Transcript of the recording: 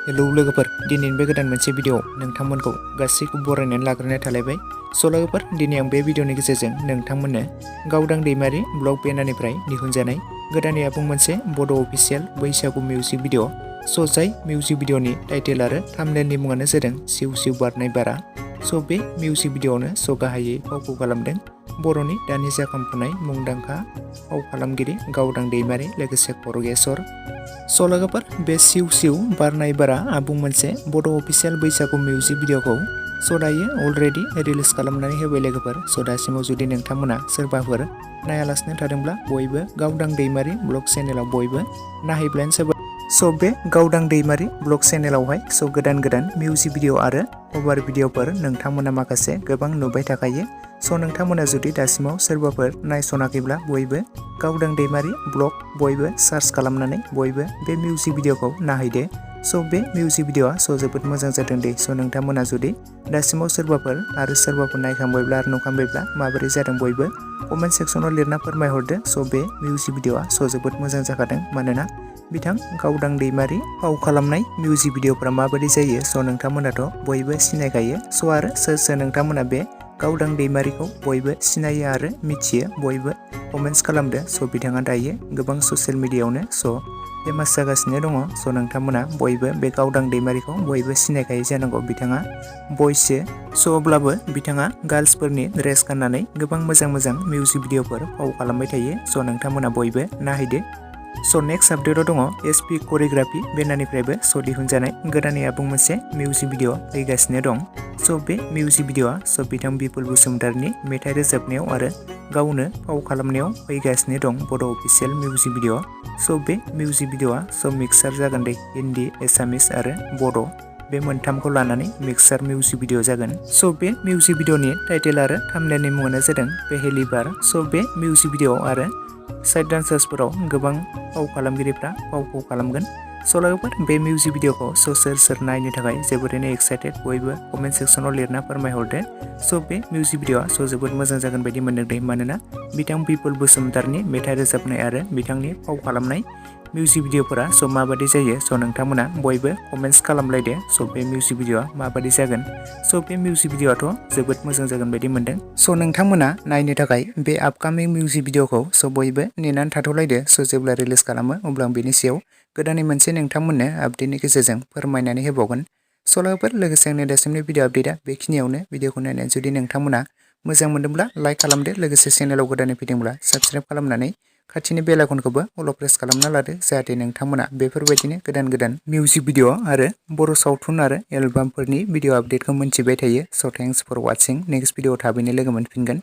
Hello लोगोफोर, दिनैनि बे गोदान मोनसे भिडिअ नोंथांमोनखौ गासैखौबो बरायनानै लाग्रोनाय थालायबाय। लोगोफोर, दिनै आं बे भिडिअनि गेजेरजों नोंथांमोननो गावदां दैमारि ब्लग बेनारनिफ्राय दिहुनजानाय गोदानै आबुं मोनसे बड' अफिसियेल बैसागु मिउजिक भिडिअ जाय मिउजिक भिडिअनि टाइटेल आरो थाम्बनेलनि मुङानो जादों सिउ सिउ बारनाय बारा। बे मिउजिक भिडिअआवनो गाहायै फावखौ खालामदों बर'नि दानि जाखांफुनाय मुंदांखा फाव खालामगिरि गावदां दैमारि लोगोसे खरगेसर। लोगोफोर, बे सिउ सिउ बारनाय बारा आबुं मोनसे बड' अफिसियेल बैसागु मिउजिक भिडिअखौ दायो अलरेडि रिलिज खालामनानै होबाय लोगोफोर। दासिमाव जुदि नोंथांमोना सोरबाफोर नायालासिनो थादोंब्ला बयबो गावदां दैमारि ब्लग चेनेलाव बयबो नायहैब्लानो जाबाय। बे गावदां दैमारि ब्लग चेनेलावहाय गोदान गोदान मिउजिक भिडिअ आरो कभार भिडिअफोर नोंथांमोना माखासे गोबां नुबाय थाखायो। नोंथांमोना जुदि दासिमाव सोरबाफोर नायसनाखैब्ला बयबो गावदां दैमारि ब्लग बयबो सार्च खालामनानै बयबो बे मिउजिक भिडिअखौ नायहैदो। बे मिउजिक भिडिअआ जोबोद मोजां जादों दे। नोंथांमोना जुदि दासिमाव सोरबाफोर नायखांबायब्ला आरो नुखांबायब्ला माबोरै जादों बयबो कमेन्ट सेक्सनाव लिरना फोरमायहरदो। बे मिउजिक भिडिअआ जोबोद मोजां जाखादों, मानोना बिथां गावदां दैमारि फाव खालामनाय मिउजिक भिडिअफोरा माबायदि जायो नोंथांमोनाथ' बयबो सिनायखायो। आरो सोर नोंथांमोना बे गावदां दैमारिखौ बयबो सिनायो आरो मिथियो बयबो कमेन्ट्स खालामदो। बिथाङा दायो गोबां ससियेल मिडियायावनो फेमास जागासिनो दङ। नोंथांमोना बयबो बे गावदां दैमारिखौ बयबो सिनायखायो जानांगौ। बिथाङा बयसो अब्लाबो बिथाङा गार्ल्सफोरनि ड्रेस गाननानै गोबां मोजां मोजां मिउजिक भिडिअफोर फाव खालामबाय थायो। नोंथांमोना बयबो नायहैदो। नेक्स्ट आपडेटआव दङ एसपि करिय'ग्राफि बेनारनिफ्रायबो दिहुनजानाय गोदानै आबुं मोनसे मिउजिक भिडिअ फैगासिनो दं। बे मिउजिक भिडिअआ बिथां बिपुल बसुमतारीनि मेथाइ रोजाबनायाव आरो गावनो फाव खालामनायाव फैगासिनो दं बड' अफिसियेल मिउजिक भिडिअ। बे मिउजिक भिडिअआ मिक्सार जागोन दे, हिन्दी, एसामिस आरो बड' बे मोनथामखौ लानानै मिक्सार मिउजिक भिडिअ जागोन। बे मिउजिक भिडिअनि टाइटेल आरो थाम्बनेलनि मुङानो जादों पेहेलि बार। बे मिउजिक भिडिअ आरो साइड डान्सार्सफोराव गोबां फाव खालामगिरिफ्रा फावखौ खालामगोन। लोगोफोर, बे मिउजिक भिडिअखौ सोर नायनो थाखाय जोबोरैनो एक्साइटेड बयबो कमेन्ट सेक्सनाव लिरना फोरमायहरदो। बे मिउजिक भिडिअआ जोबोद मोजां जागोन बायदि मोनदों दे, मानोना बिथां बिपुल बसुमतारीनि मेथाइ रोजाबनाय आरो बिथांनि फाव खालामनाय मिउजिक भिडिअफोरा माबायदि जायो नोंथांमोना बयबो कमेन्ट्स खालामलायदो। बे मिउजिक भिडिअआ माबायदि जागोन। बे मिउजिक भिडिअआथ' जोबोद मोजां जागोन बायदि मोनदों। नोंथांमोना नायनो थाखाय बे आपकामिं मिउजिक भिडिअखौ बयबो नेनानै थाथ'लायदो। जेब्ला रिलिज खालामो अब्ला आं बेनि सायाव गोदानै मोनसे नोंथांमोननो आपडेटनि गेजेरजों फोरमायनानै होबावगोन। लोगोफोर, लोगोसे आंनि दासिमनि भिडिअ आपडेटआ बेखिनियावनो। भिडिअखौ नायनानै जुदि नोंथांमोना मोजां मोनदोंब्ला लाइक खालामदो। लोगोसे चेनेलाव गोदानै फैदोंब्ला साबस्क्राइब खालामनानै खाथिनि बेल आइकनखौबो अल प्रेस खालामना लादो, जाहाथे नोंथांमोना बेफोरबायदिनो गोदान गोदान मिउजिक भिडिअ आरो बर' सावथुन आरो एलबामफोरनि भिडिअ आपडेटखौ मोनथिबाय थायो। Thanks for watching. Next video थाबैनो लोगो मोनफिनगोन।